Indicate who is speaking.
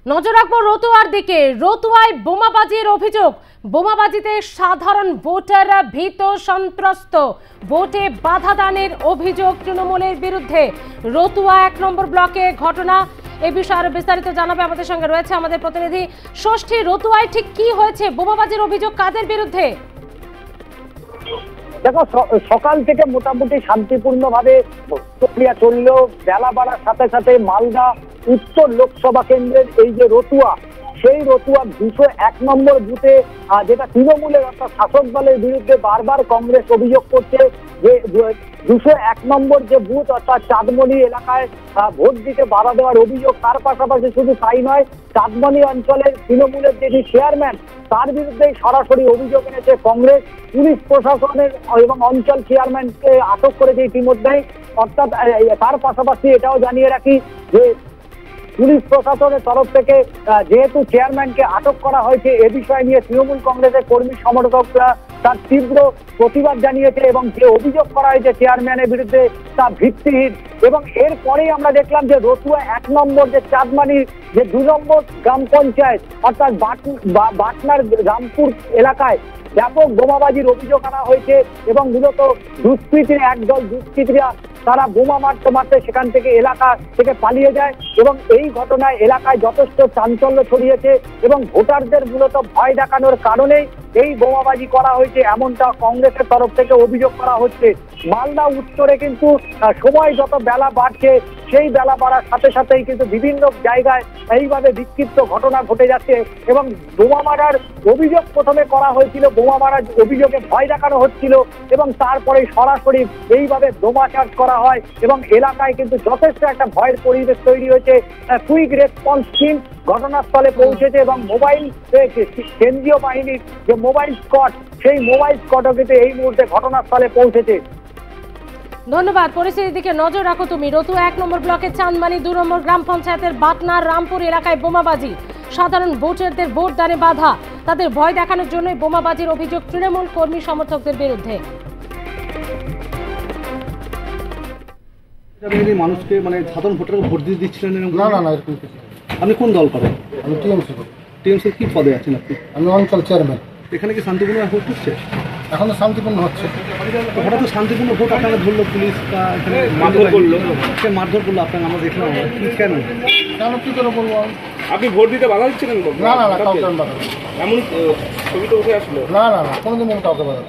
Speaker 1: নজর রাখবো রতুয়ার দিকে। রতুয়ায় বোমাবাজির অভিযোগ। বোমাবাজিতে সাধারণ ভোটাররা ভীত সন্ত্রস্ত। ভোটে বাধা দানের অভিযোগ তৃণমূলের বিরুদ্ধে। রতুয়া ১ নম্বর ব্লকে ঘটনা। এ বিষয়ে আরো বিস্তারিত জানাবে আমাদের সঙ্গে রয়েছে আমাদের প্রতিনিধি ষষ্ঠী। রতুয়ায় ঠিক কি হয়েছে? বোমাবাজির অভিযোগ কাদের বিরুদ্ধে?
Speaker 2: দেখো, সকাল থেকে মোটামুটি শান্তিপূর্ণভাবে প্রক্রিয়া চললেও বেলা বাড়ার সাথে সাথে মালদা উত্তর লোকসভা কেন্দ্রের এই যে রতুয়া, সেই রতুয়া ২০১ নম্বর বুথে যেটা তৃণমূলের অর্থাৎ শাসক দলের বিরুদ্ধে বারবার কংগ্রেস অভিযোগ করছে যে ২০১ নম্বর যে বুথ অর্থাৎ চাঁদমণি এলাকায় ভোট দিতে বাধা দেওয়ার অভিযোগ। তার পাশাপাশি শুধু তাই নয়, চাঁদমণি অঞ্চলের তৃণমূলের যিনি চেয়ারম্যান তার বিরুদ্ধে সরাসরি অভিযোগ এনেছে কংগ্রেস। পুলিশ প্রশাসনের এবং অঞ্চল চেয়ারম্যানকে আটক করেছে ইতিমধ্যেই। অর্থাৎ তার পাশাপাশি এটাও জানিয়ে রাখি যে পুলিশ প্রশাসনের তরফ থেকে যেহেতু চেয়ারম্যানকে আটক করা হয়েছে, এ বিষয় নিয়ে তৃণমূল কংগ্রেসের কর্মী সমর্থকরা তার তীব্র প্রতিবাদ জানিয়েছে এবং যে অভিযোগ করা হয়েছে চেয়ারম্যানের বিরুদ্ধে তা ভিত্তিহীন। এবং এরপরেই আমরা দেখলাম যে রতুয়া ১ নম্বর যে চাঁদমানির যে ২ নম্বর গ্রাম পঞ্চায়েত অর্থাৎ বাটনার রামপুর এলাকায় ব্যাপক বোমাবাজির অভিযোগ আনা হয়েছে এবং মূলত দুষ্কৃতীর একদল দুষ্কৃতীরা তারা বোমা মারতে মারতে সেখান থেকে এলাকা থেকে পালিয়ে যায় এবং এই ঘটনায় এলাকায় যথেষ্ট চাঞ্চল্য ছড়িয়েছে এবং ভোটারদের মূলত ভয় দেখানোর কারণেই এই বোমাবাজি করা হয়েছে, এমনটা কংগ্রেসের তরফ থেকে অভিযোগ করা হচ্ছে। মালদা উত্তরে কিন্তু সময় যত বেলা বাড়ছে, সেই বেলা বাড়ার সাথে সাথেই কিন্তু বিভিন্ন জায়গায় এইভাবে বিক্ষিপ্ত ঘটনা ঘটে যাচ্ছে এবং বোমা মারার অভিযোগ প্রথমে করা হয়েছিল, বোমা মারার অভিযোগে ভয় দেখানো হচ্ছিল এবং তারপরে সরাসরি এইভাবে বোমা চার্জ করা হয় এবং এলাকায় কিন্তু যথেষ্ট একটা ভয়ের পরিবেশ তৈরি হয়েছে। কুইক রেসপন্স টিম ঘটনাস্থলে পৌঁছেছে এবং মোবাইল কেন্দ্রীয় বাহিনীর যে মোবাইল স্কোয়াড, সেই মোবাইল স্কোয়াডও কিন্তু এই মুহূর্তে ঘটনাস্থলে পৌঁছেছে।
Speaker 1: ধন্যবাদ। পরিস্থিতির দিকে নজর রাখো তুমি। রতুয়া ১ নম্বর ব্লকের চাঁদমানি ২ নম্বর গ্রাম পঞ্চায়েতের বাটনার রামপুর এলাকায় বোমাবাজি। সাধারণ ভোটারদের ভোট দানে বাধা। তাদের ভয় দেখানোর জন্যই বোমাবাজির অভিযোগ তৃণমূল কর্মী সমর্থকদের বিরুদ্ধে।
Speaker 3: মানুষকে মানে সাধারণ ভোটারকে ভোট দিয়ে দিচ্ছিলেন?
Speaker 4: না না না, এরকম কিছু।
Speaker 3: আপনি কোন দল করেন?
Speaker 4: আমি টিএমসি করি।
Speaker 3: টিএমসি কি পদে আছেন আপনি?
Speaker 4: আমি অঞ্চল চেয়ারম্যান।
Speaker 3: এখানে কি শান্তিপূর্ণ ভোট হচ্ছে?
Speaker 4: এখন তো শান্তিপূর্ণ হচ্ছে।
Speaker 3: হঠাৎ তো শান্তিপূর্ণ ভোট আপনারা ধরলো পুলিশ, এখানে মারধর করলো, সে মারধর করলো আপনাকে, আমরা দেখলাম। কেন
Speaker 4: কেন কি করে বলবো?
Speaker 5: আপনি ভোট দিতে বাধা দিচ্ছিলেন?
Speaker 4: না না না, কাউকে আমি বাধা।
Speaker 5: এমন ছবি তো উঠে আসলো।
Speaker 4: না না না, কোনোদিন আমি কাউকে বাধা।